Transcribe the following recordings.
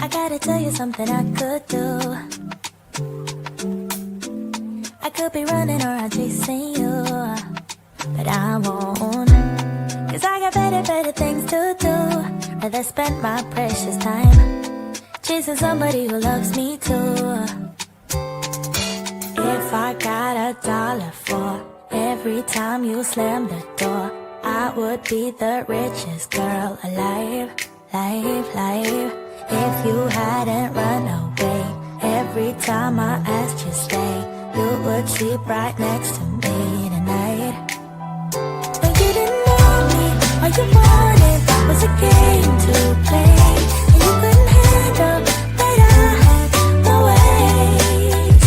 I gotta tell you something I could do. I could be running around chasing you, but I won't. Cause I got better things to do. Rather spend my precious time chasing somebody who loves me too. If I got $1 for every time you slam the door, I would be the richest girl alive, life. If you hadn't run away every time I asked you stay, you would sleep right next to me tonight. But you didn't know me, all you wanted was a game to play, and you couldn't handle that I had my ways.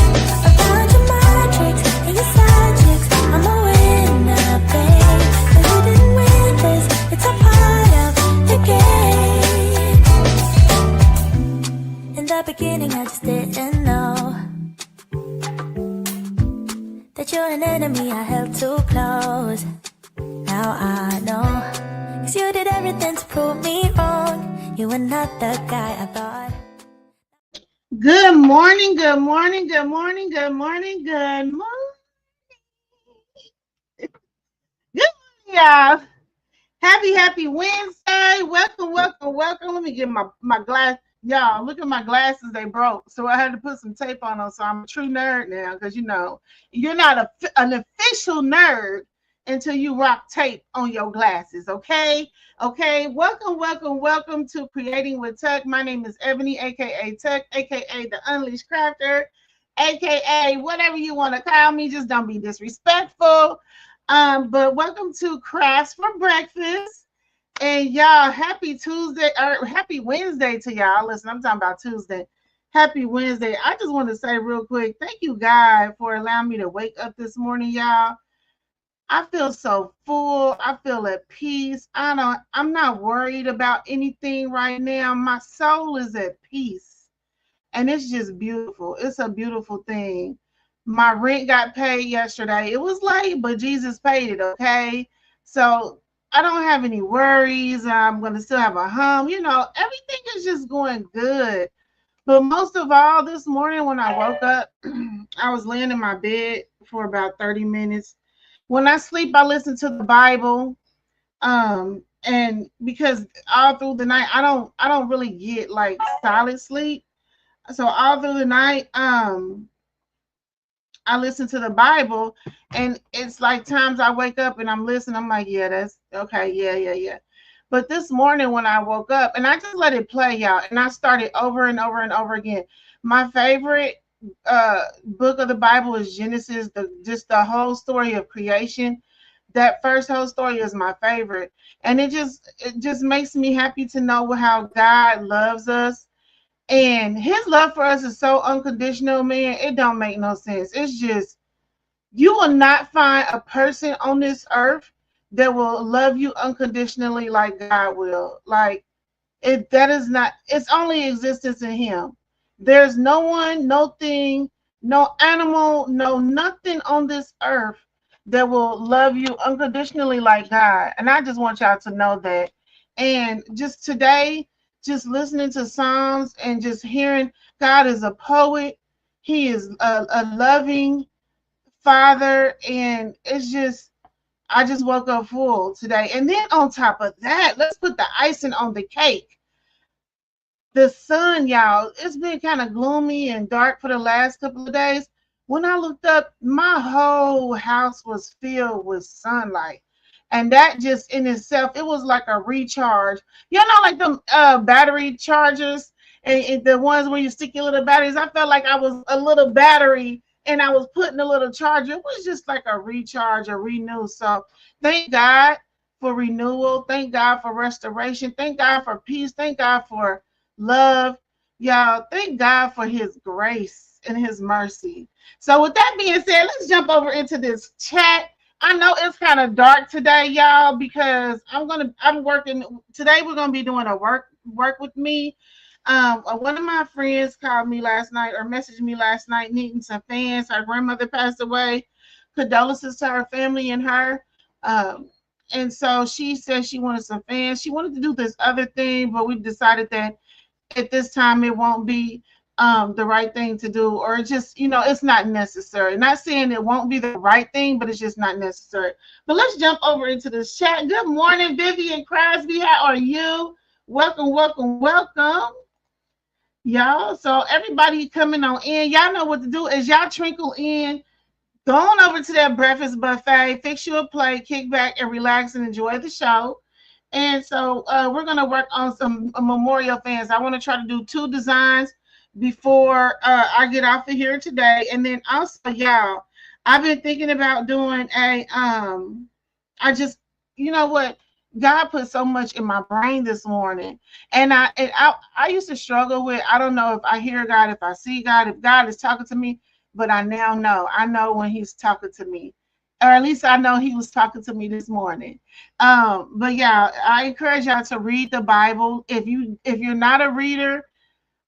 I found your magic and your side chicks, I'm a winner, babe. But you didn't win this, it's a part of the game. In the beginning I just didn't know that you're an enemy I held too close. Now I know, cause you did everything to prove me wrong. You were not the guy I thought. Good morning, good morning, good morning, good morning, good morning. Good morning, y'all. Happy Wednesday. Welcome. Let me get my glass. Y'all, look at my glasses. They broke. So I had to put some tape on them. So I'm a true nerd now because, you know, you're not an official nerd until you rock tape on your glasses. Okay. Welcome to Creating with Tuck. My name is Ebony, aka Tuck, aka the Unleashed Crafter, aka whatever you want to call me. Just don't be disrespectful. But welcome to Crafts for Breakfast. And y'all, happy Tuesday or happy Wednesday to y'all. Listen, I'm talking about Tuesday. Happy Wednesday. I just want to say real quick, thank you, God, for allowing me to wake up this morning, y'all. I feel so full. I feel at peace. I'm not worried about anything right now. My soul is at peace. And it's just beautiful. It's a beautiful thing. My rent got paid yesterday. It was late, but Jesus paid it, okay? So I don't have any worries. I'm going to still have a home. You know, everything is just going good. But most of all, this morning when I woke up, I was laying in my bed for about 30 minutes. When I sleep, I listen to the Bible. And because all through the night, I don't really get like solid sleep. So all through the night, I listen to the Bible, and it's like times I wake up and I'm listening. I'm like, yeah, that's okay. Yeah. But this morning when I woke up, and I just let it play, y'all, and I started over and over again. My favorite book of the Bible is Genesis. Just the whole story of creation. That first whole story is my favorite, and it just makes me happy to know how God loves us. And his love for us is so unconditional, man. It don't make no sense. It's just, you will not find a person on this earth that will love you unconditionally like God will. Like, that is not, it's only existence in him. There's no one, no thing, no animal, no nothing on this earth that will love you unconditionally like God. And I just want y'all to know that. And just today, just listening to Psalms and just hearing God is a poet, he is a loving father, and it's just, I just woke up full today. And then on top of that, let's put the icing on the cake. The sun, y'all, it's been kind of gloomy and dark for the last couple of days. When I looked up, my whole house was filled with sunlight. And that just in itself, it was like a recharge. You know, like the battery chargers and the ones where you stick your little batteries. I felt like I was a little battery and I was putting a little charger. It was just like a recharge, a renew. So thank God for renewal. Thank God for restoration. Thank God for peace. Thank God for love. Y'all, thank God for his grace and his mercy. So with that being said, let's jump over into this chat. I know it's kind of dark today, y'all, because I'm working today. We're gonna be doing a work with me. One of my friends called me last night or messaged me last night needing some fans. Her grandmother passed away. Condolences to her family and her. And so she said she wanted some fans. She wanted to do this other thing, but we decided that at this time it won't be the right thing to do, or just, it's not necessary. Not saying it won't be the right thing, but it's just not necessary. But let's jump over into the chat. Good morning, Vivian Crosby. How are you? Welcome, welcome, welcome, y'all. So everybody coming on in, y'all know what to do. As y'all trickle in, go on over to that breakfast buffet, fix you a plate, kick back and relax and enjoy the show. And so we're going to work on some memorial fans. I want to try to do 2 designs before I get off of here today. And then also, y'all, I've been thinking about doing I just, you know what? God put so much in my brain this morning. And I used to struggle with, I don't know if I hear God, if I see God, if God is talking to me, but I now know. I know when he's talking to me. Or at least I know he was talking to me this morning. But yeah, I encourage y'all to read the Bible. If you're not a reader,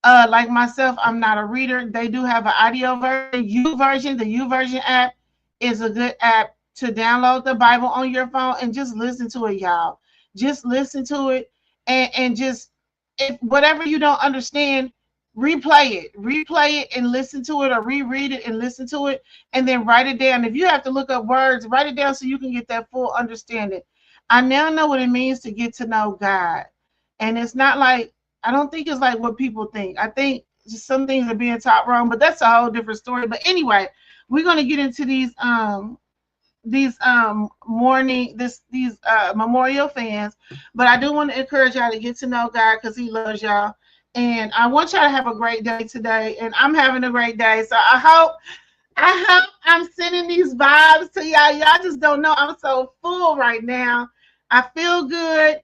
like myself, I'm not a reader. They do have an audio version, YouVersion. The YouVersion app is a good app to download the Bible on your phone and just listen to it, y'all. Just listen to it, and just, if whatever you don't understand, replay it and listen to it, or reread it and listen to it, and then write it down. If you have to look up words, write it down so you can get that full understanding. I now know what it means to get to know God. And it's not like, I don't think it's like what people think. I think just some things are being taught wrong, but that's a whole different story. But anyway, we're gonna get into these memorial fans. But I do want to encourage y'all to get to know God, because he loves y'all. And I want y'all to have a great day today. And I'm having a great day. So I hope I'm sending these vibes to y'all. Y'all just don't know. I'm so full right now. I feel good.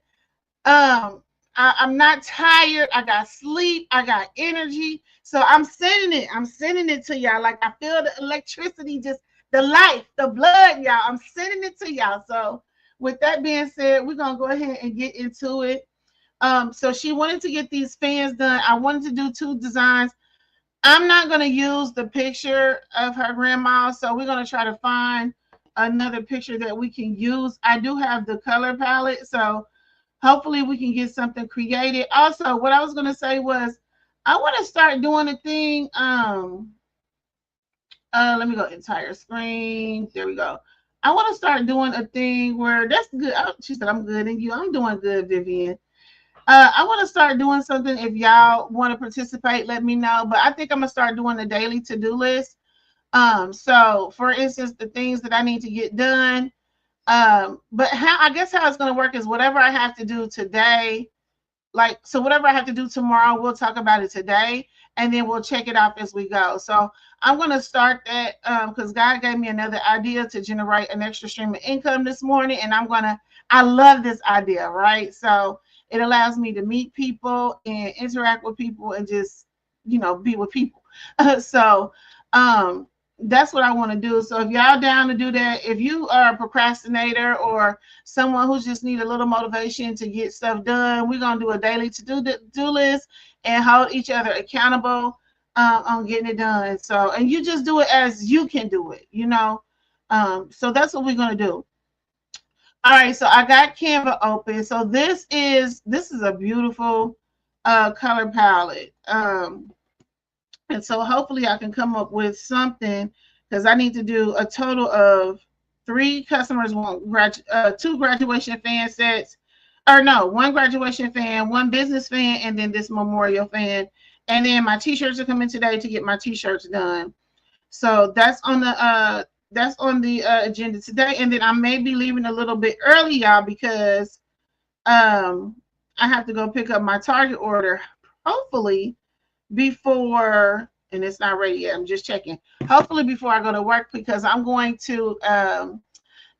I'm not tired. I got sleep. I got energy. So I'm sending it. I'm sending it to y'all. Like, I feel the electricity, just the life, the blood, y'all. I'm sending it to y'all. So with that being said, we're gonna go ahead and get into it. So she wanted to get these fans done. I wanted to do 2 designs. I'm not gonna use the picture of her grandma, so we're gonna try to find another picture that we can use. I do have the color palette, so hopefully we can get something created. Also, what I was gonna say was, I want to start doing a thing. Let me go entire screen. There we go. I want to start doing a thing where that's good. Oh, she said, I'm good, and you, I'm doing good, Vivian. I want to start doing something. If y'all want to participate, let me know. But I think I'm gonna start doing a daily to-do list. So for instance, the things that I need to get done. But I guess how it's gonna work is whatever I have to do today, so whatever I have to do tomorrow, we'll talk about it today, and then we'll check it off as we go. So I'm gonna start that because God gave me another idea to generate an extra stream of income this morning, and I love this idea, right? So it allows me to meet people and interact with people and just, be with people. So that's what I want to do. So if y'all down to do that, if you are a procrastinator or someone who just need a little motivation to get stuff done, we're gonna do a daily to-do list and hold each other accountable on getting it done. So, and you just do it as you can do it, so that's what we're gonna do. All right, so I got Canva open. So this is a beautiful color palette. And so hopefully I can come up with something, because I need to do a total of 3 customers want 2 graduation fan sets, or no, 1 graduation fan, 1 business fan, and then this memorial fan. And then my t-shirts are coming today to get my t-shirts done. So that's on the agenda today. And then I may be leaving a little bit early, y'all, because I have to go pick up my Target order, hopefully before, and it's not ready yet, I'm just checking, hopefully before I go to work, because I'm going to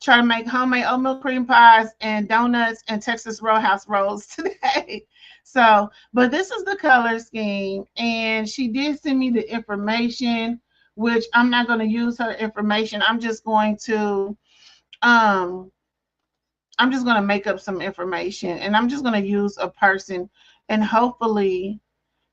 try to make homemade oatmeal cream pies and donuts and Texas Roadhouse rolls today. So, but this is the color scheme, and she did send me the information, which I'm not going to use her information. I'm just going to make up some information, and I'm just going to use a person, and hopefully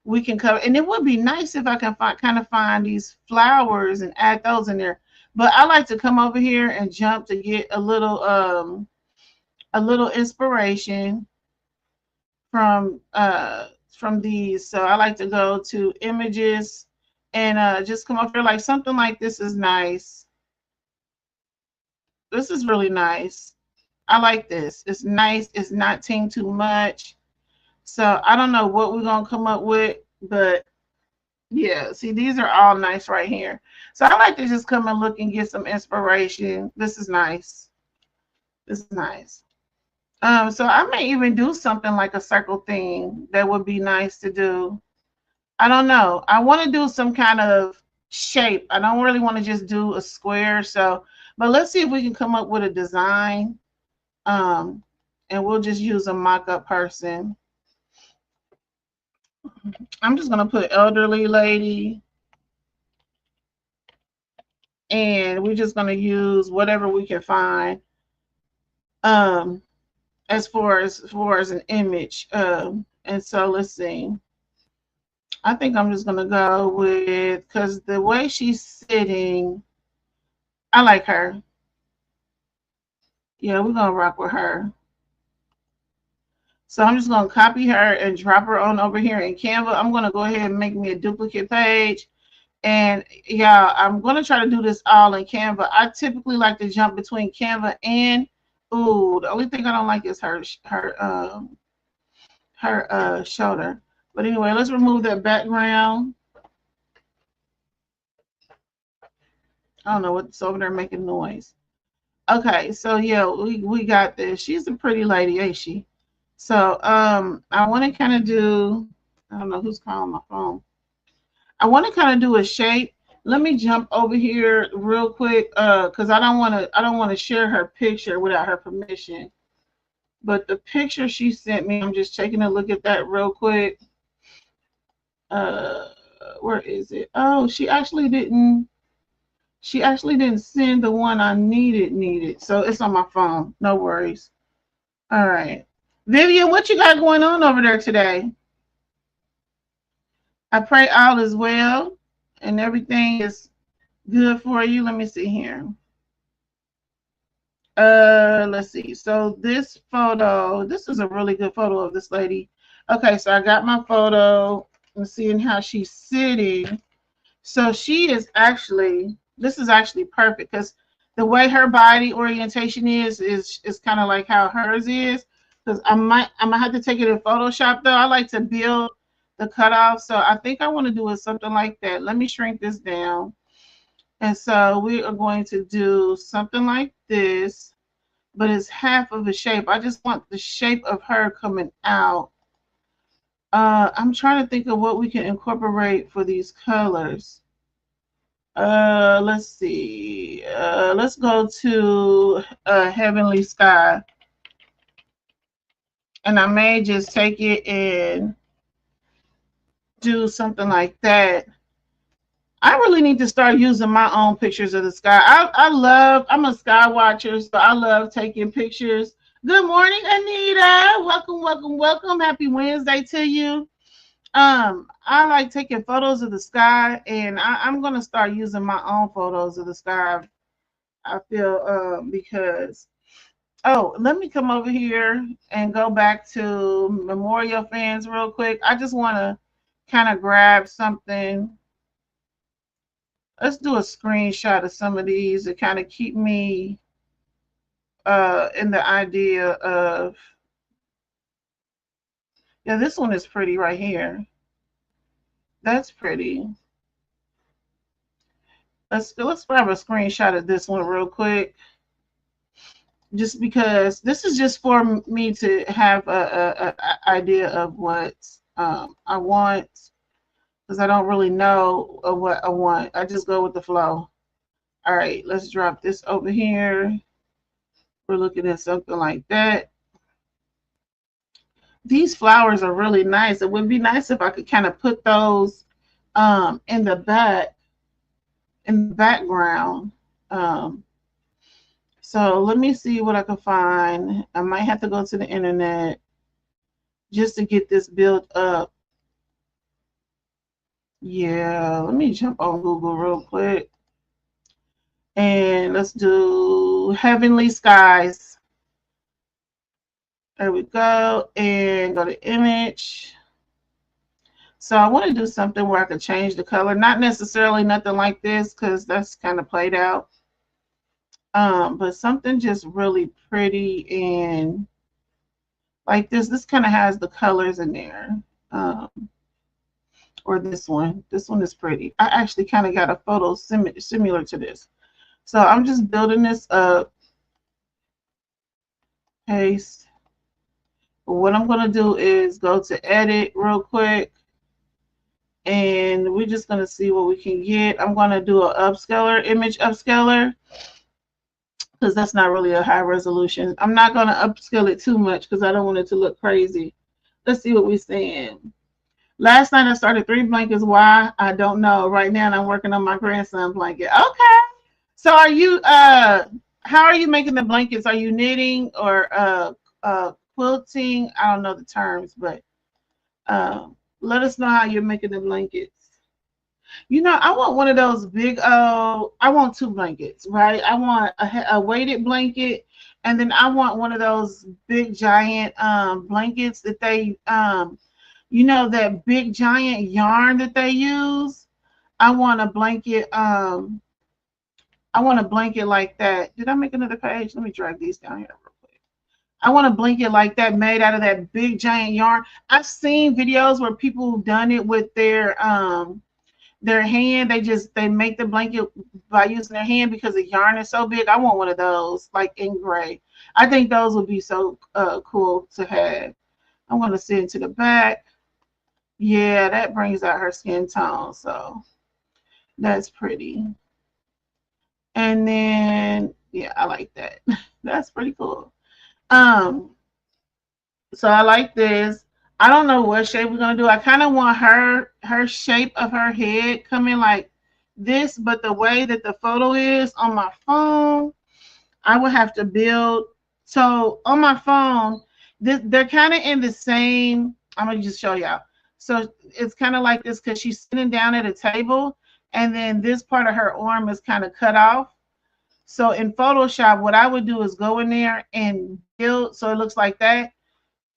we can cover. And it would be nice if I can find these flowers and add those in there. But I like to come over here and jump to get a little inspiration from from these. So I like to go to images and just come up here like something like this is nice. This is really nice. I like this. It's nice. It's not team too much. So I don't know what we're gonna come up with, but yeah, see, these are all nice right here. So I like to just come and look and get some inspiration. This is nice. This is nice. So I may even do something like a circle thing that would be nice to do. I don't know. I want to do some kind of shape. I don't really want to just do a square. So, but let's see if we can come up with a design. Um, and we'll just use a mock-up person. I'm just gonna put elderly lady, and we're just gonna use whatever we can find. Um, as far as an image. And so let's see. I think I'm just gonna go with, because the way she's sitting, I like her. Yeah, we're gonna rock with her. So I'm just gonna copy her and drop her on over here in Canva. I'm gonna go ahead and make me a duplicate page. And yeah, I'm gonna try to do this all in Canva. I typically like to jump between Canva and, ooh, the only thing I don't like is her shoulder. But anyway, let's remove that background. I don't know what's over there making noise. Okay, so yeah, we got this. She's a pretty lady, ain't she? So I want to kind of do, I don't know who's calling my phone. I want to kind of do a shape. Let me jump over here real quick, because I don't want to share her picture without her permission. But the picture she sent me, I'm just taking a look at that real quick. Where is it? Oh, she actually didn't send the one I needed. So it's on my phone. No worries. All right. Vivian, what you got going on over there today? I pray all is well and everything is good for you. Let me see here. Let's see. So this photo, this is a really good photo of this lady. Okay, so I got my photo. I'm seeing how she's sitting. So she is actually, this is actually perfect, because the way her body orientation is kind of like how hers is. Because I'm gonna have to take it in Photoshop though. I like to build the cutoff. So I think I want to do it something like that. Let me shrink this down. And so we are going to do something like this, but it's half of a shape. I just want the shape of her coming out. I'm trying to think of what we can incorporate for these colors. Let's see. Let's go to Heavenly Sky. And I may just take it and do something like that. I really need to start using my own pictures of the sky. I'm a sky watcher, so I love taking pictures. Good morning, Anita. Welcome. Happy Wednesday to you. I like taking photos of the sky, and I'm gonna start using my own photos of the sky. I feel because, oh, let me come over here and go back to Memorial Fans real quick. I just want to kind of grab something. Let's do a screenshot of some of these to kind of keep me in the idea of, yeah, this one is pretty right here. That's pretty. Let's grab a screenshot of this one real quick, just because this is just for me to have a idea of what I want, because I don't really know what I want. I just go with the flow. All right, let's drop this over here. We're looking at something like that. These flowers are really nice. It would be nice if I could kind of put those in the background. So let me see what I can find. I might have to go to the internet just to get this built up. Yeah, let me jump on Google real quick. And let's do Heavenly Skies. There we go. And go to image. So I want to do something where I could change the color. Not necessarily nothing like this because that's kind of played out. But something just really pretty and like this. This kind of has the colors in there. Um, or this one. This one is pretty. I actually kind of got a photo similar to this. So I'm just building this up. Paste. What I'm going to do is go to edit real quick. And we're just going to see what we can get. I'm going to do an upscaler, image upscaler, because that's not really a high resolution. I'm not going to upscale it too much because I don't want it to look crazy. Let's see what we're saying. Last night I started 3 blankets. Why? I don't know. Right now I'm working on my grandson blanket. Okay. So are you how are you making the blankets? Are you knitting or quilting? I don't know the terms, but let us know how you're making the blankets. You know, I want one of those big I want 2 blankets, right? I want a weighted blanket, and then I want one of those big giant blankets that they you know, that big giant yarn that they use. I want a blanket like that. Did I make another page? Let me drag these down here real quick. I want a blanket like that made out of that big giant yarn. I've seen videos where people have done it with their hand. They make the blanket by using their hand because the yarn is so big. I want one of those, like in gray. I think those would be so cool to have. I'm going to send to the back. Yeah, that brings out her skin tone, so that's pretty. And then, yeah, I like that. That's pretty cool. So I like this. I don't know what shape we're gonna do. I kind of want her shape of her head coming like this, but the way that the photo is on my phone, I would have to build. So on my phone, they're kind of in the same. I'm gonna just show y'all. So it's kind of like this because she's sitting down at a table, and then this part of her arm is kind of cut off. So in Photoshop, what I would do is go in there and build so it looks like that.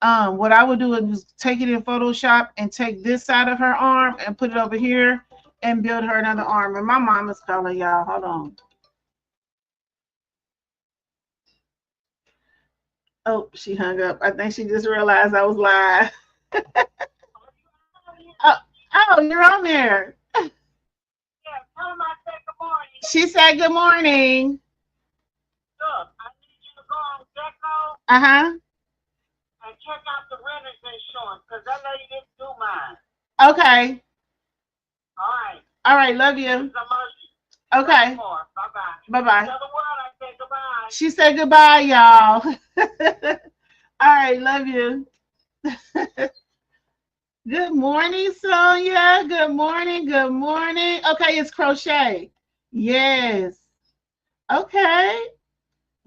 What I would do is take it in Photoshop and take this side of her arm and put it over here and build her another arm. And my mom is calling y'all. Hold on. Oh, she hung up. I think she just realized I was live. Oh, oh, you're on there. Yeah, tell him I said good morning. She said good morning. Look, I need you to go on Gecko Uh-huh. and check out the renter's insurance because that lady didn't do mine. Okay. All right. All right, love you. Okay. Bye-bye. Bye-bye. Tell the world I said goodbye. She said goodbye, y'all. All right, love you. Good morning, Sonia. Good morning. Good morning. Okay, it's crochet. Yes. Okay.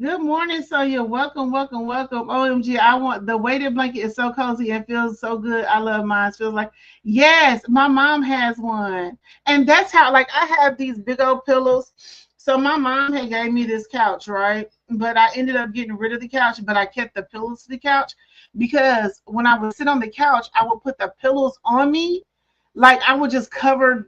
Good morning, Sonia. Welcome, welcome, welcome. OMG, I want the weighted blanket is so cozy and feels so good. I love mine. It feels like, yes, my mom has one. And that's how, like, I have these big old pillows. So my mom had gave me this couch, right? But I ended up getting rid of the couch, but I kept the pillows to the couch because when I would sit on the couch, I would put the pillows on me. Like I would just cover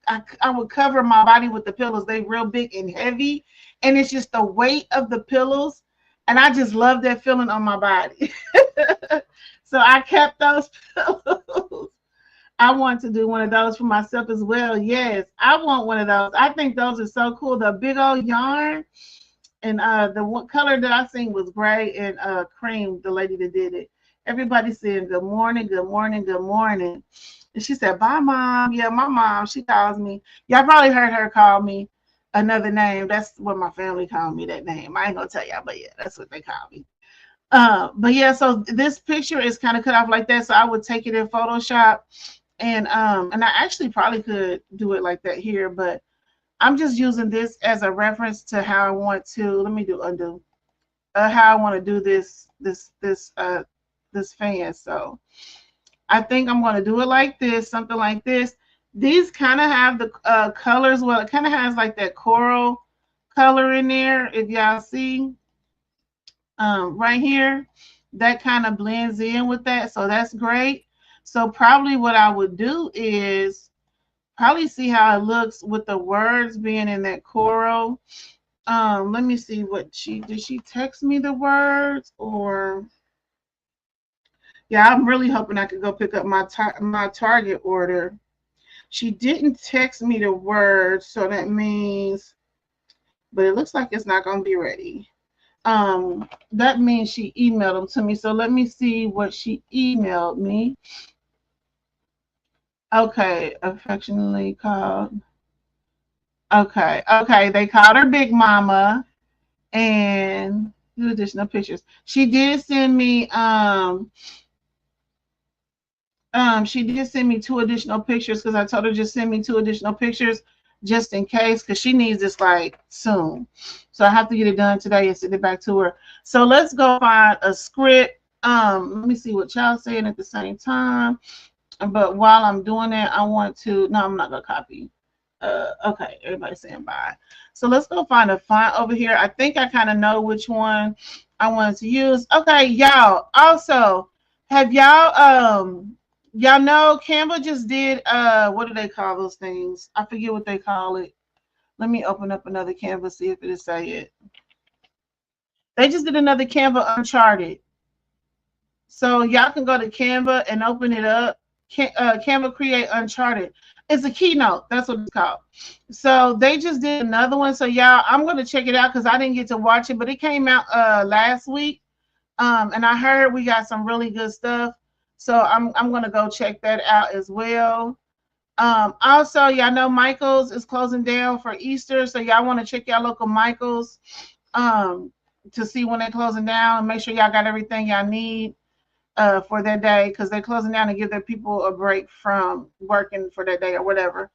I would cover my body with the pillows. They real big and heavy. And it's just the weight of the pillows. And I just love that feeling on my body. So I kept those pillows. I want to do one of those for myself as well. Yes, I want one of those. I think those are so cool. The big old yarn. And the one color that I seen was gray and cream, the lady that did it. Everybody saying good morning, good morning, good morning. And she said, bye, Mom. Yeah, my mom, she calls me. Y'all probably heard her call me another name. That's what my family called me, that name. I ain't going to tell y'all, but yeah, that's what they call me. But yeah, so this picture is kind of cut off like that. So I would take it in Photoshop. And I actually probably could do it like that here, but I'm just using this as a reference to how I want to, let me do undo, how I want to do this fan. So I think I'm going to do it like this, something like this. These kind of have the colors. Well, it kind of has like that coral color in there. If y'all see right here, that kind of blends in with that. So that's great. So probably what I would do is probably see how it looks with the words being in that coral. Let me see what did she text me the words, or yeah, I'm really hoping I could go pick up my Target order. She didn't text me the words, so that means, but it looks like it's not gonna be ready. That means she emailed them to me. So let me see what she emailed me. Okay, affectionately called. Okay, they called her Big Mama and do additional pictures. She did send me she did send me 2 additional pictures because I told her just send me 2 additional pictures just in case, because she needs this like soon. So I have to get it done today and send it back to her. So let's go find a script. Let me see what y'all saying at the same time. But while I'm doing that, I want to, no, I'm not gonna copy. Okay, everybody's saying bye. So let's go find a font over here. I think I kind of know which one I wanted to use. Okay, y'all. Also, have y'all know Canva just did what do they call those things? I forget what they call it. Let me open up another Canva, see if it'll say it. They just did another Canva Uncharted. So y'all can go to Canva and open it up. Canva Create Uncharted. It's a keynote. That's what it's called. So they just did another one. So y'all, I'm gonna check it out because I didn't get to watch it, but it came out last week. And I heard we got some really good stuff. So I'm gonna go check that out as well. Also, y'all know Michael's is closing down for Easter, so y'all want to check y'all local Michael's to see when they're closing down and make sure y'all got everything y'all need for that day, because they're closing down to give their people a break from working for that day or whatever.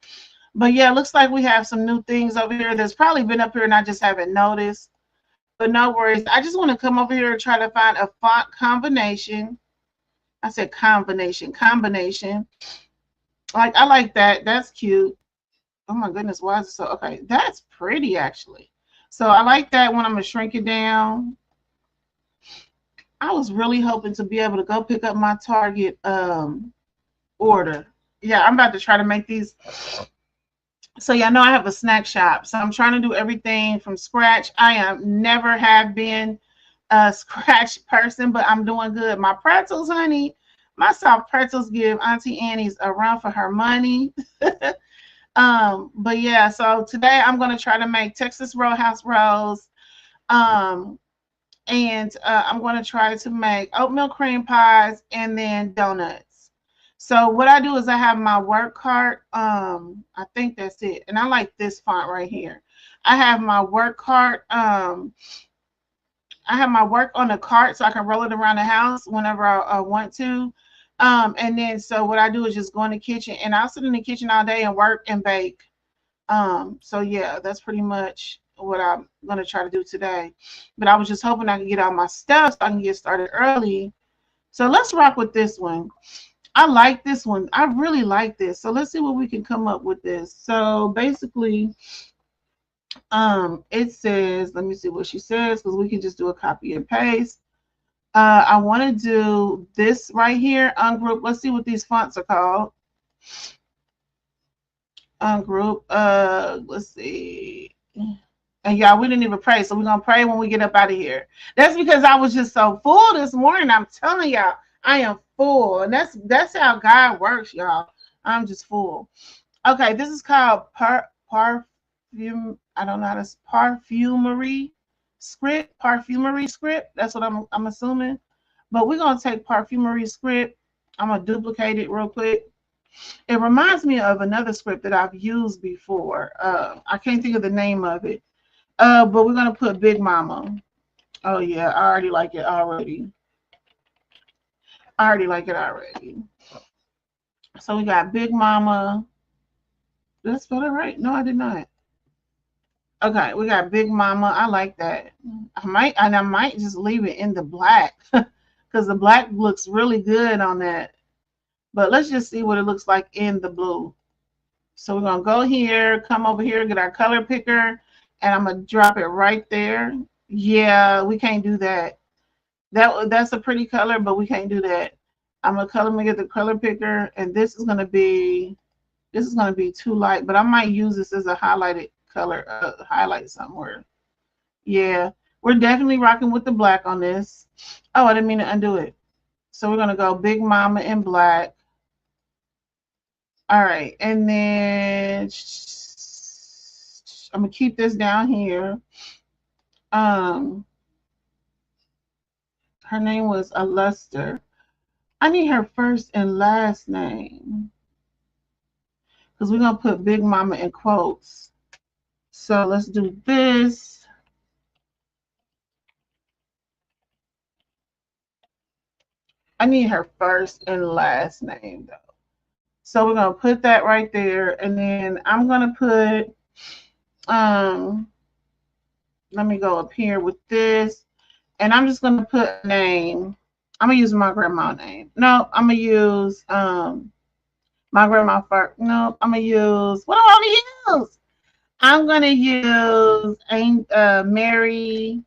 But yeah, it looks like we have some new things over here that's probably been up here and I just haven't noticed. But no worries. I just want to come over here and try to find a font combination. I said combination. Like, I like that. That's cute. Oh my goodness, why is it so? Okay, that's pretty actually. So I like that when I'm gonna shrink it down. I was really hoping to be able to go pick up my Target order. Yeah, I'm about to try to make these. So y'all know I have a snack shop, so I'm trying to do everything from scratch. I am never have been a scratch person, but I'm doing good. My pretzels, honey, my soft pretzels give Auntie Annie's a run for her money. But yeah, so today I'm gonna try to make Texas Roadhouse rolls. And I'm going to try to make oatmeal cream pies and then donuts. So what I do is I have my work cart. I think that's it. And I like this font right here. I have my work cart. I have my work on the cart so I can roll it around the house whenever I want to. And then so what I do is just go in the kitchen, and I'll sit in the kitchen all day and work and bake. So yeah, that's pretty much what I'm going to try to do today. But I was just hoping I could get all my stuff so I can get started early. So let's rock with this one. I like this one. I really like this. So let's see what we can come up with this. So basically, it says, let me see what she says, because we can just do a copy and paste. I want to do this right here, ungroup. Let's see what these fonts are called. Ungroup. Let's see. And y'all, we didn't even pray, so we're gonna pray when we get up out of here. That's because I was just so full this morning. I'm telling y'all, I am full, and that's how God works, y'all. I'm just full. Okay, this is called perfume. I don't know how to perfumery script. Perfumery script. That's what I'm assuming. But we're gonna take perfumery script. I'm gonna duplicate it real quick. It reminds me of another script that I've used before. I can't think of the name of it. But we're gonna put Big Mama. Oh yeah, I already like it already. So we got Big Mama. Did I spell it right? No, I did not. Okay, we got Big Mama. I like that. I might just leave it in the black because the black looks really good on that. But let's just see what it looks like in the blue. So we're gonna go here, come over here, get our color picker, and I'm gonna drop it right there. Yeah, we can't do that. That's a pretty color, but we can't do that. I'm gonna get the color picker, and this is gonna be too light, but I might use this as a highlighted color, highlight somewhere. Yeah, we're definitely rocking with the black on this. Oh, I didn't mean to undo it. So we're gonna go Big Mama in black. All right, and then I'm gonna keep this down here. Her name was Aluster. I need her first and last name because we're gonna put Big Mama in quotes. So let's do this. I need her first and last name though. So we're gonna put that right there, and then I'm gonna put let me go up here with this, and I'm just gonna put a name. I'm gonna use my grandma's name. No, I'm gonna use my grandma first. No, I'm gonna use what do I want to use? I'm gonna use Mary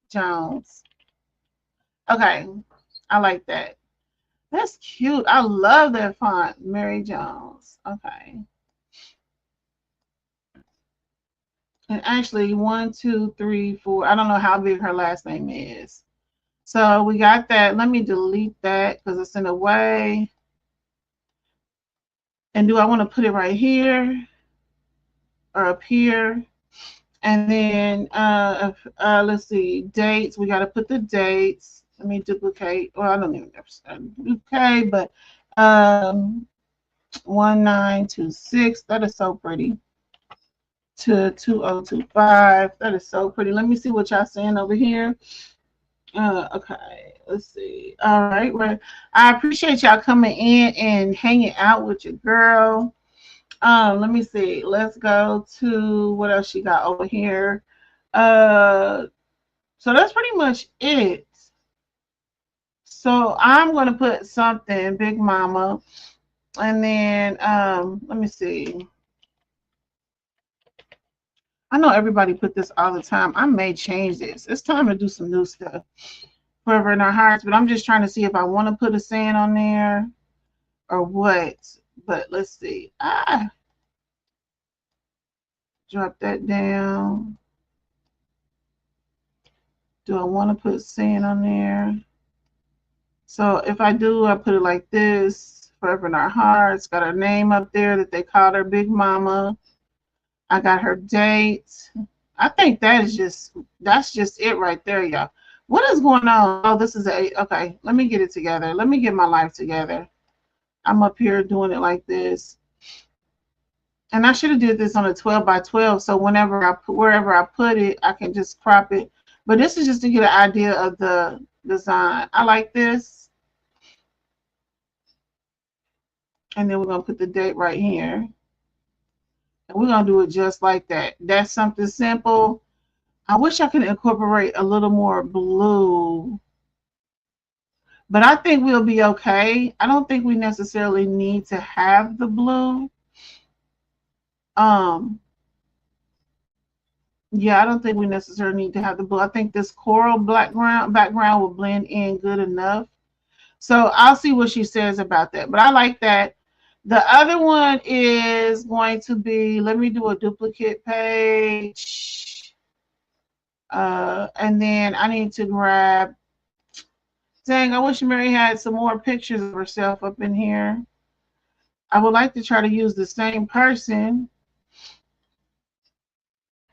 Jones. Okay, I like that. That's cute. I love that font, Mary Jones. Okay. And actually, 1, 2, 3, 4. I don't know how big her last name is. So we got that. Let me delete that because it's in the way. And do I want to put it right here or up here? And then let's see, dates. We got to put the dates. Let me duplicate. Well, I don't even understand. Okay, but 1926. That is so pretty. To 2025. That is so pretty. Let me see what y'all saying over here. Okay, let's see. All right, well, I appreciate y'all coming in and hanging out with your girl. Let me see. Let's go to what else she got over here. So that's pretty much it. So I'm gonna put something, Big Mama, and then let me see. I know everybody put this all the time. I may change this. It's time to do some new stuff. Forever in Our Hearts, but I'm just trying to see if I want to put a saying on there or what. But let's see. Drop that down. Do I want to put saying on there? So if I do, I put it like this. Forever in Our Hearts. Got her name up there that they called her Big Mama. I got her date. I think that's just it right there, y'all. What is going on? Oh, this is okay. Let me get it together. Let me get my life together. I'm up here doing it like this. And I should have did this on a 12 by 12. So wherever I put it, I can just crop it. But this is just to get an idea of the design. I like this. And then we're going to put the date right here. And we're going to do it just like that. That's something simple. I wish I could incorporate a little more blue. But I think we'll be okay. I don't think we necessarily need to have the blue. Yeah, I don't think we necessarily need to have the blue. I think this coral background will blend in good enough. So I'll see what she says about that. But I like that. The other one is going to be, let me do a duplicate page. And then I need to grab, dang, I wish Mary had some more pictures of herself up in here. I would like to try to use the same person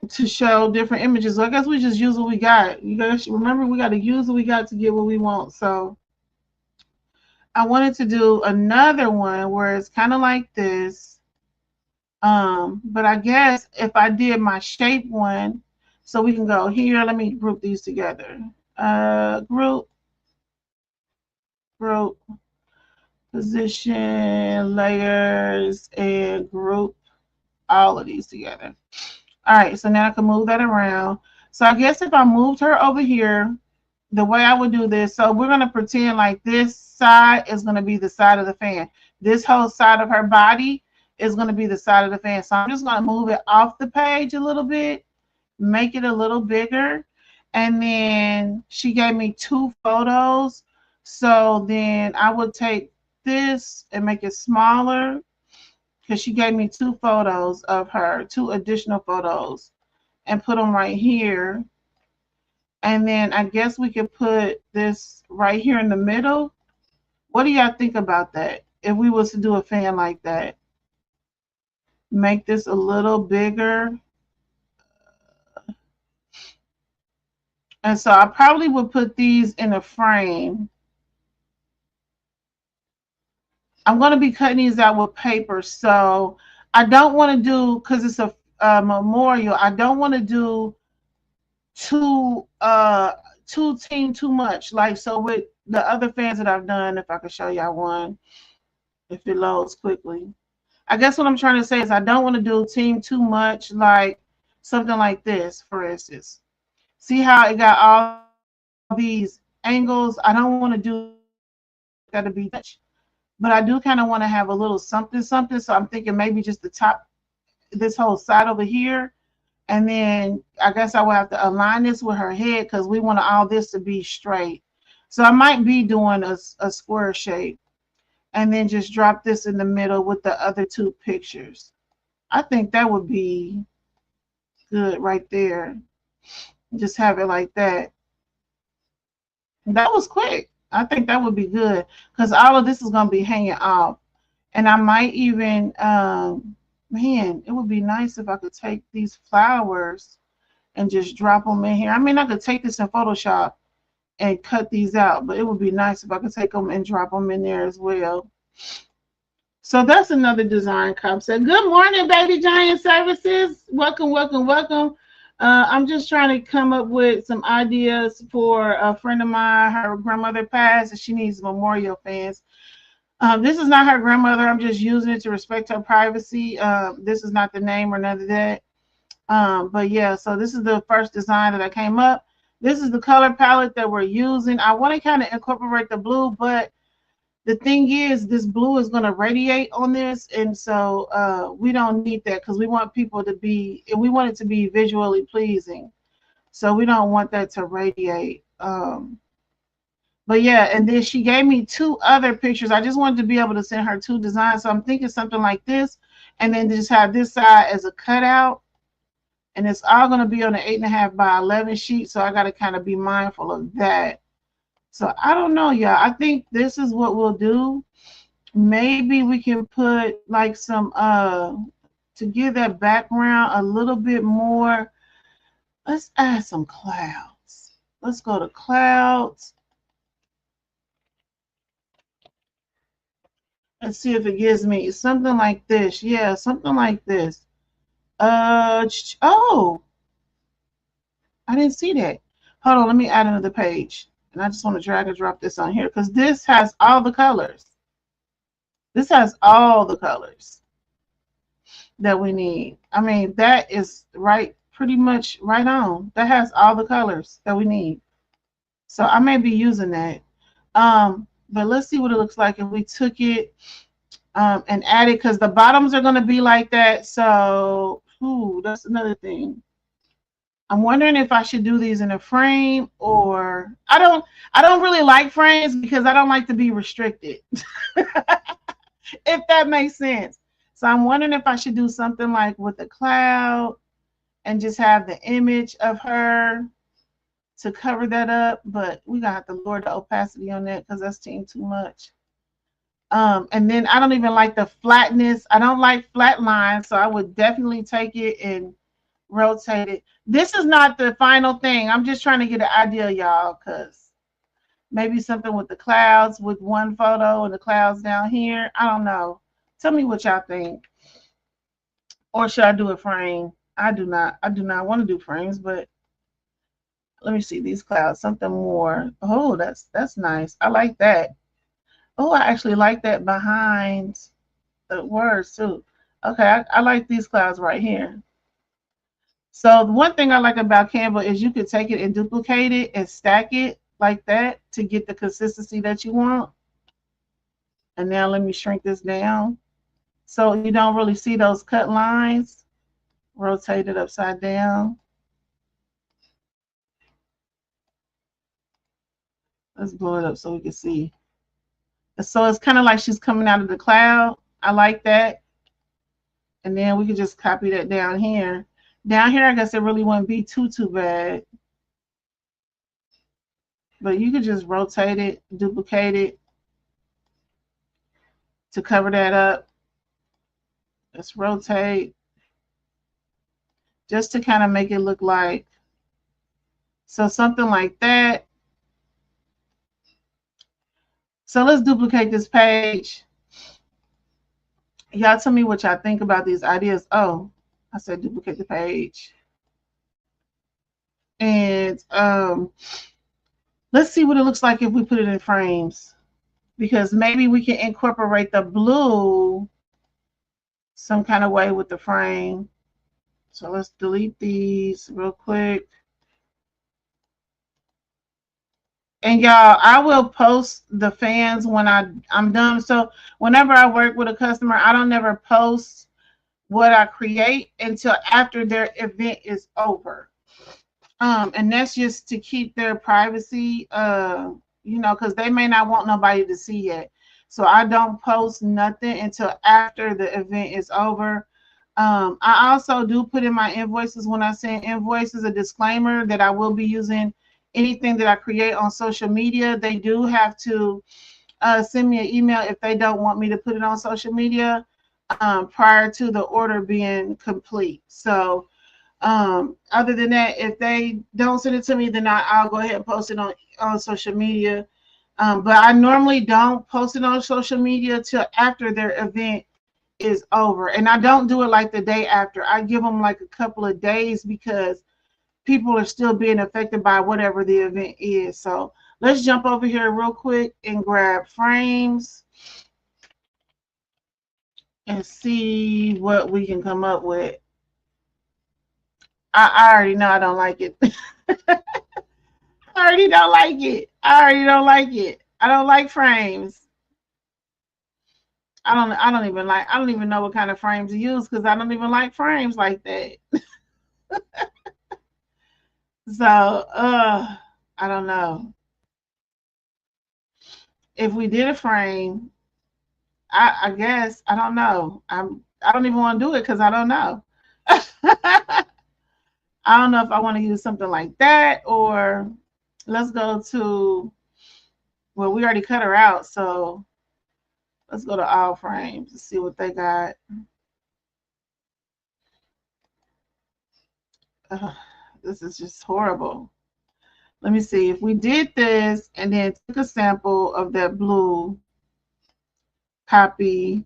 to show different images. So I guess we just use what we got. You guys remember, we got to use what we got to get what we want. So I wanted to do another one where it's kind of like this. But I guess if I did my shape one, so we can go here. Let me group these together. Group, position, layers, and group all of these together. All right, so now I can move that around. So I guess if I moved her over here, the way I would do this, so we're going to pretend like this side is going to be the side of the fan. This whole side of her body is going to be the side of the fan. So I'm just going to move it off the page a little bit, make it a little bigger. And then she gave me 2 photos. So then I would take this and make it smaller because she gave me two photos of her, two additional photos, and put them right here. And then I guess we could put this right here in the middle. What do y'all think about that? If we was to do a fan like that, make this a little bigger. And so I probably would put these in a frame. I'm going to be cutting these out with paper. So I don't want to do, because it's a memorial, I don't want to do too team too much. Like, so with the other fans that I've done, if I could show y'all one, if it loads quickly. I guess what I'm trying to say is I don't want to do team too much, like something like this, for instance. See how it got all these angles? I don't want to do that to be much. But I do kind of want to have a little something, something. So I'm thinking maybe just the top, this whole side over here. And then I guess I will have to align this with her head because we want all this to be straight. So I might be doing a square shape and then just drop this in the middle with the other two pictures. I think that would be good right there. Just have it like that. That was quick. I think that would be good because all of this is going to be hanging off. And I might even, man, it would be nice if I could take these flowers and just drop them in here. I mean, I could take this in Photoshop and cut these out, but it would be nice if I could take them and drop them in there as well. So that's another design concept. Good morning, Baby Giant Services. Welcome, welcome, welcome. I'm just trying to come up with some ideas for a friend of mine. Her grandmother passed and she needs memorial fans. This is not her grandmother. I'm just using it to respect her privacy. This is not the name or none of that. But yeah, so this is the first design that I came up. This is the color palette that we're using. I want to kind of incorporate the blue, but the thing is, this blue is going to radiate on this, and so we don't need that because we want people to be, we want it to be visually pleasing. So we don't want that to radiate. But yeah, and then she gave me two other pictures. I just wanted to be able to send her two designs. So I'm thinking something like this, and then just have this side as a cutout. And it's all going to be on an 8.5 by 11 sheet. So I got to kind of be mindful of that. So I don't know, y'all. I think this is what we'll do. Maybe we can put like some, to give that background a little bit more. Let's add some clouds. Let's go to clouds. Let's see if it gives me something like this. Yeah, something like this. Oh, I didn't see that. Hold on, let me add another page. And I just want to drag and drop this on here because this has all the colors. This has all the colors that we need. I mean, that is right, pretty much right on. That has all the colors that we need. So I may be using that. But let's see what it looks like if we took it and added, because the bottoms are going to be like that. So, that's another thing. I'm wondering if I should do these in a frame, or I don't really like frames because I don't like to be restricted. If that makes sense. So I'm wondering if I should do something like with a cloud and just have the image of her to cover that up, but we gotta have to lower the opacity on that because that's too much. And then I don't even like the flatness. I don't like flat lines, so I would definitely take it and rotate it. This is not the final thing. I'm just trying to get an idea, y'all, because maybe something with the clouds with one photo and the clouds down here. I don't know. Tell me what y'all think. Or should I do a frame? I do not want to do frames, but let me see these clouds. Something more. Oh, that's nice. I like that. Oh, I actually like that behind the words too. Okay, I like these clouds right here. So the one thing I like about Canva is you could take it and duplicate it and stack it like that to get the consistency that you want. And now let me shrink this down so you don't really see those cut lines. Rotate it upside down. Let's blow it up so we can see. So it's kind of like she's coming out of the cloud. I like that. And then we can just copy that down here. Down here, I guess it really wouldn't be too bad. But you could just rotate it, duplicate it to cover that up. Let's rotate just to kind of make it look like, so something like that. So let's duplicate this page. Y'all tell me what y'all think about these ideas. Oh, I said duplicate the page. And let's see what it looks like if we put it in frames, because maybe we can incorporate the blue some kind of way with the frame. So let's delete these real quick. And y'all, I will post the fans when I'm done. So whenever I work with a customer, I don't never post what I create until after their event is over. And that's just to keep their privacy, you know, because they may not want nobody to see it. So I don't post nothing until after the event is over. I also do put in my invoices, when I send invoices, a disclaimer that I will be using anything that I create on social media. They do have to send me an email if they don't want me to put it on social media prior to the order being complete. So other than that, if they don't send it to me, then I'll go ahead and post it on social media. But I normally don't post it on social media till after their event is over. And I don't do it like the day after. I give them like a couple of days because people are still being affected by whatever the event is. So let's jump over here real quick and grab frames and see what we can come up with. I already know I don't like it. I already don't like it. I already don't like it. I don't like frames. I don't even know what kind of frames to use, because I don't even like frames like that. So I don't know. If we did a frame, I guess I don't know. I don't even want to do it because I don't know. I don't know if I want to use something like that, or let's go to, well, we already cut her out, so let's go to all frames and see what they got. This is just horrible. Let me see. If we did this and then took a sample of that blue, copy.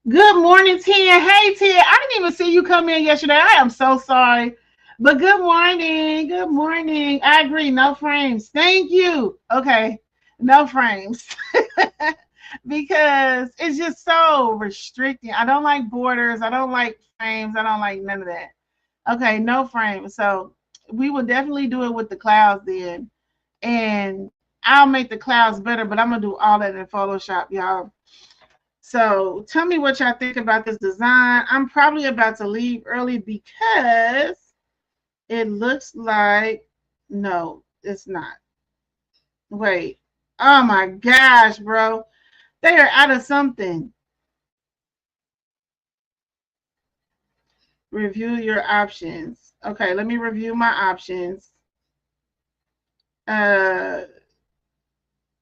Good morning, Tia. Hey, Tia. I didn't even see you come in yesterday. I am so sorry. But good morning. Good morning. I agree. No frames. Thank you. Okay. No frames. Because it's just so restricting. I don't like borders. I don't like frames. I don't like none of that. Okay. No frames. So we will definitely do it with the clouds then. And I'll make the clouds better, but I'm going to do all that in Photoshop, y'all. So tell me what y'all think about this design. I'm probably about to leave early because it looks like, no, it's not. Wait. Oh my gosh, bro. They are out of something. Review your options. Okay, let me review my options. They are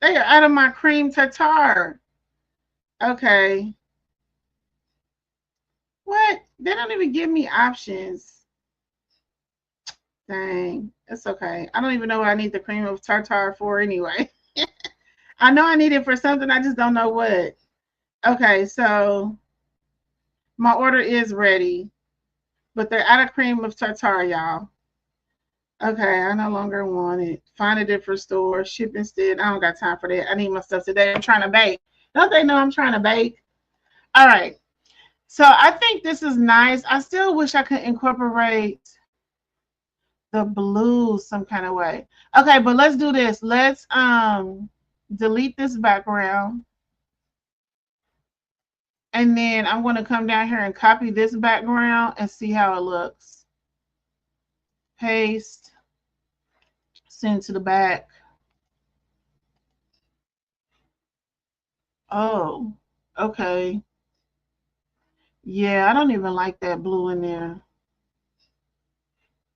out of my cream tartar. Okay. What? They don't even give me options. Dang. It's okay. I don't even know what I need the cream of tartar for anyway. I know I need it for something. I just don't know what. Okay, so my order is ready. But they're out of cream of tartar, y'all. Okay, I no longer want it. Find a different store. Ship instead. I don't got time for that. I need my stuff today. I'm trying to bake. Don't they know I'm trying to bake? All right. So I think this is nice. I still wish I could incorporate the blue some kind of way. Okay, but let's do this. Let's delete this background. And then I'm going to come down here and copy this background and see how it looks. Paste. Send to the back. Oh, okay. Yeah, I don't even like that blue in there.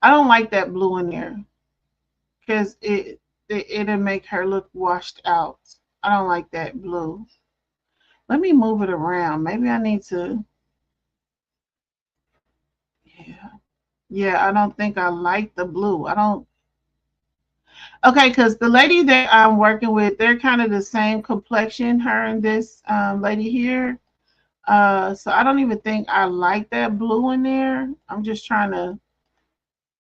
I don't like that blue in there because it'll make her look washed out. I don't like that blue. Let me move it around. Maybe I need to. Yeah, yeah. I don't think I like the blue. I don't. Okay, because the lady that I'm working with, they're kind of the same complexion. Her and this lady here. So I don't even think I like that blue in there. I'm just trying to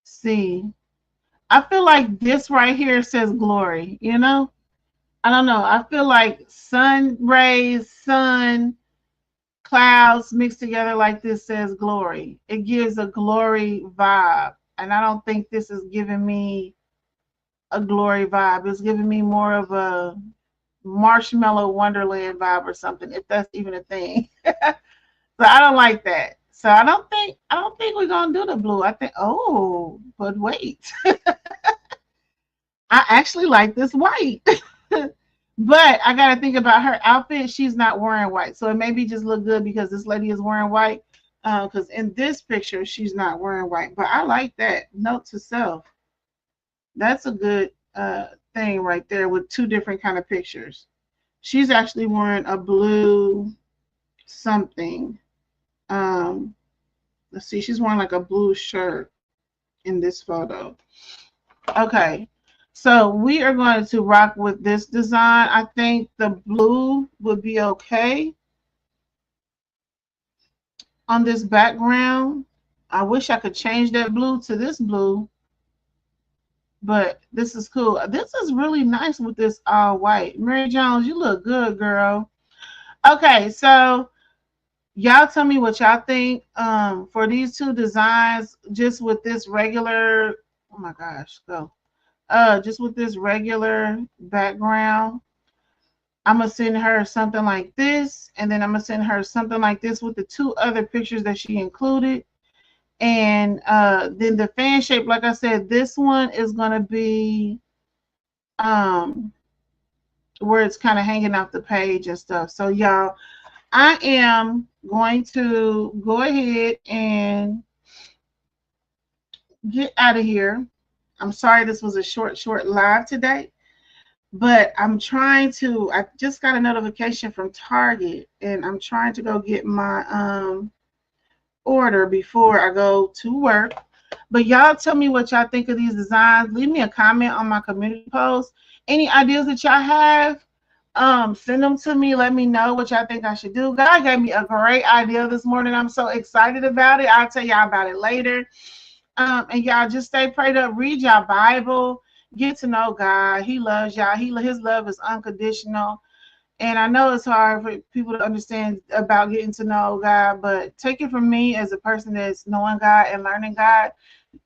see. I feel like this right here says glory, you know? I don't know. I feel like sun rays, sun, clouds mixed together like this says glory. It gives a glory vibe. And I don't think this is giving me a glory vibe. It's giving me more of a marshmallow wonderland vibe or something, if that's even a thing. So I don't like that. So I don't think we're gonna do the blue. I think but wait. I actually like this white. But I gotta think about her outfit. She's not wearing white. So it maybe just look good because this lady is wearing white. Because in this picture, she's not wearing white. But I like that. Note to self. That's a good thing right there with two different kind of pictures. She's actually wearing a blue something. Um, let's see, she's wearing like a blue shirt in this photo. Okay, so we are going to rock with this design. I think the blue would be okay on this background. I wish I could change that blue to this blue, but this is cool. This is really nice with this all white. Mary Jones, you look good, girl. Okay, so y'all tell me what y'all think for these two designs, just with this regular, oh my gosh, go. Just with this regular background. I'm gonna send her something like this, and then I'm gonna send her something like this with the two other pictures that she included. And then the fan shape, like I said, this one is gonna be um where it's kind of hanging off the page and stuff. So y'all, I am going to go ahead and get out of here. I'm sorry this was a short live today, but I just got a notification from Target, and I'm trying to go get my order before I go to work. But y'all tell me what y'all think of these designs. Leave me a comment on my community post. Any ideas that y'all have, send them to me. Let me know what y'all think I should do. God gave me a great idea this morning. I'm so excited about it. I'll tell y'all about it later. And y'all just stay prayed up, read y'all Bible, get to know God. He loves y'all. His love is unconditional. And I know it's hard for people to understand about getting to know God, but take it from me as a person that's knowing God and learning God.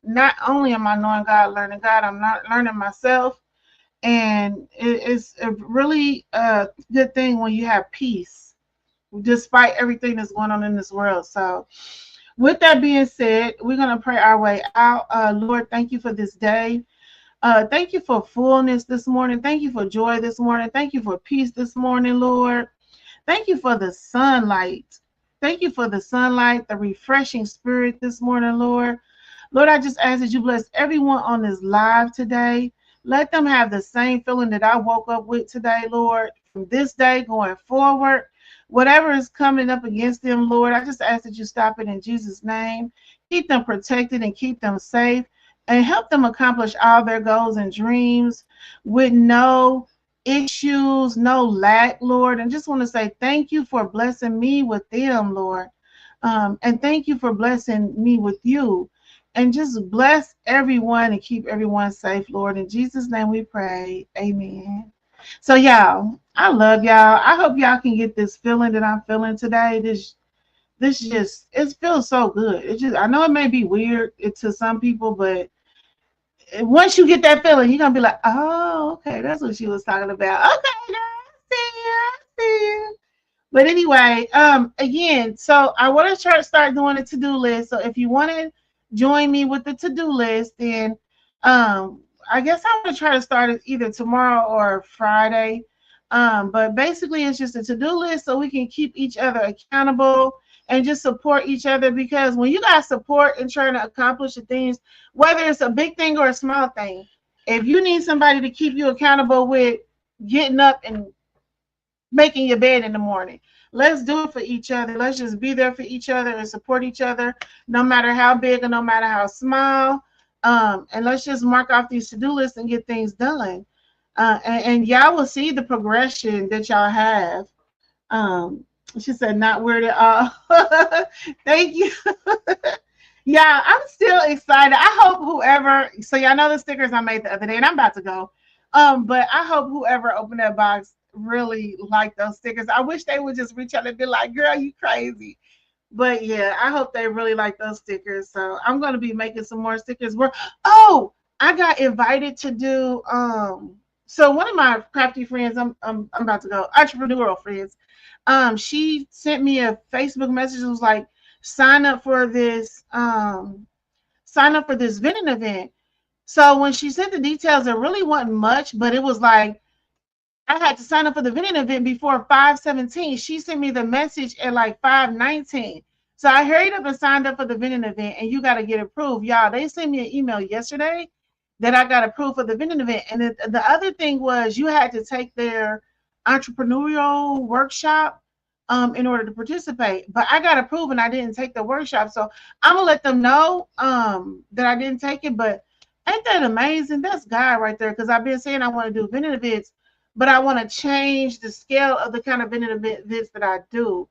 Not only am I knowing God, learning God, I'm not learning myself. And it's a really good thing when you have peace, despite everything that's going on in this world. So with that being said, we're going to pray our way out. Lord, thank you for this day. Thank you for fullness this morning. Thank you for joy this morning. Thank you for peace this morning, Lord. Thank you for the sunlight. Thank you for the sunlight, the refreshing spirit this morning, Lord. Lord, I just ask that you bless everyone on this live today. Let them have the same feeling that I woke up with today, Lord, from this day going forward. Whatever is coming up against them, Lord, I just ask that you stop it in Jesus' name. Keep them protected and keep them safe, and help them accomplish all their goals and dreams with no issues, no lack, Lord. And just want to say thank you for blessing me with them, Lord. And thank you for blessing me with you. And just bless everyone and keep everyone safe, Lord. In Jesus' name we pray. Amen. So y'all, I love y'all. I hope y'all can get this feeling that I'm feeling today. This just, it feels so good. It just, I know it may be weird to some people, but once you get that feeling, you're gonna be like, oh, okay, that's what she was talking about. Okay, girl, I see you. But anyway, again, so I want to start doing a to-do list. So if you want to join me with the to-do list, then I guess I'm gonna try to start it either tomorrow or Friday. But basically, it's just a to-do list so we can keep each other accountable and just support each other. Because when you guys support and trying to accomplish the things, whether it's a big thing or a small thing, if you need somebody to keep you accountable with getting up and making your bed in the morning, let's do it for each other. Let's just be there for each other and support each other, no matter how big or no matter how small. And let's just mark off these to-do lists and get things done. And y'all will see the progression that y'all have. She said, not weird at all. Thank you. Yeah, I'm still excited. I hope whoever, so y'all know the stickers I made the other day, and I'm about to go. But I hope whoever opened that box really liked those stickers. I wish they would just reach out and be like, girl, you crazy. But yeah, I hope they really like those stickers. So I'm going to be making some more stickers. Oh, I got invited to do, so one of my crafty friends, I'm about to go, entrepreneurial friends, she sent me a Facebook message. It was like, sign up for this vending event. So when she sent the details, it really wasn't much, but it was like I had to sign up for the vending event before 5:17. She sent me the message at like 5:19. So I hurried up and signed up for the vending event, and you got to get approved. Y'all, they sent me an email yesterday that I got approved for the vending event. And the other thing was you had to take their entrepreneurial workshop in order to participate. But I got approved and I didn't take the workshop. So I'm going to let them know that I didn't take it. But ain't that amazing? That's God right there, because I've been saying I want to do vending events, but I want to change the scale of the kind of vending events that I do.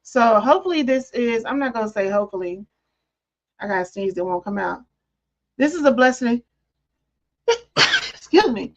So hopefully this is, I'm not going to say hopefully. I got to sneeze, that won't come out. This is a blessing. Excuse me.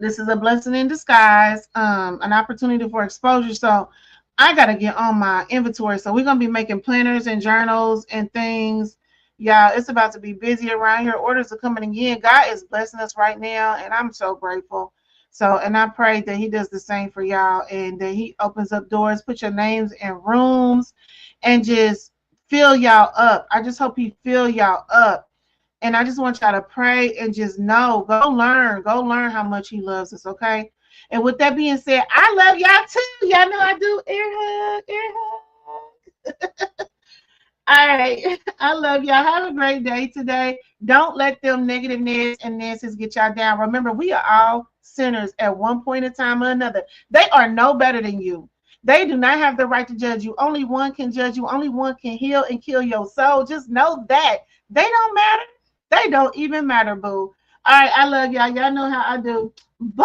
This is a blessing in disguise, an opportunity for exposure. So I got to get on my inventory. So we're going to be making planners and journals and things. Y'all, it's about to be busy around here. Orders are coming again. God is blessing us right now, and I'm so grateful. So, and I pray that he does the same for y'all, and that he opens up doors, put your names in rooms, and just fill y'all up. I just hope he fill y'all up. And I just want y'all to pray and just know, go learn how much he loves us, okay? And with that being said, I love y'all too. Y'all know I do. Air hug. All right. I love y'all. Have a great day today. Don't let them negative Neds and Nancy's get y'all down. Remember, we are all sinners at one point in time or another. They are no better than you. They do not have the right to judge you. Only one can judge you. Only one can heal and kill your soul. Just know that. They don't matter. They don't even matter, boo. All right, I love y'all. Y'all know how I do. Bye.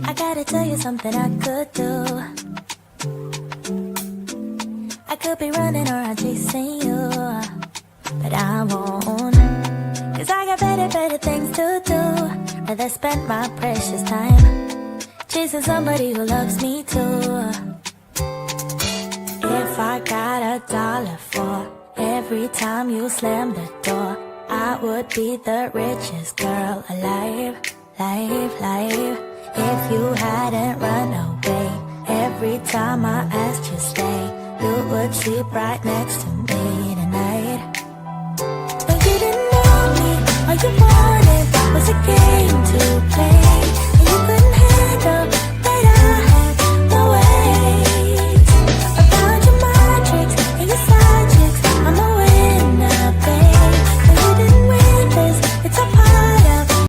I gotta tell you something I could do. I could be running around chasing you, but I won't. 'Cause I got better things to do. Rather spend my precious time chasing somebody who loves me too. If I got $1 for every time you slam the door, I would be the richest girl alive, life. If you hadn't run away every time I asked you stay, you would sleep right next to me.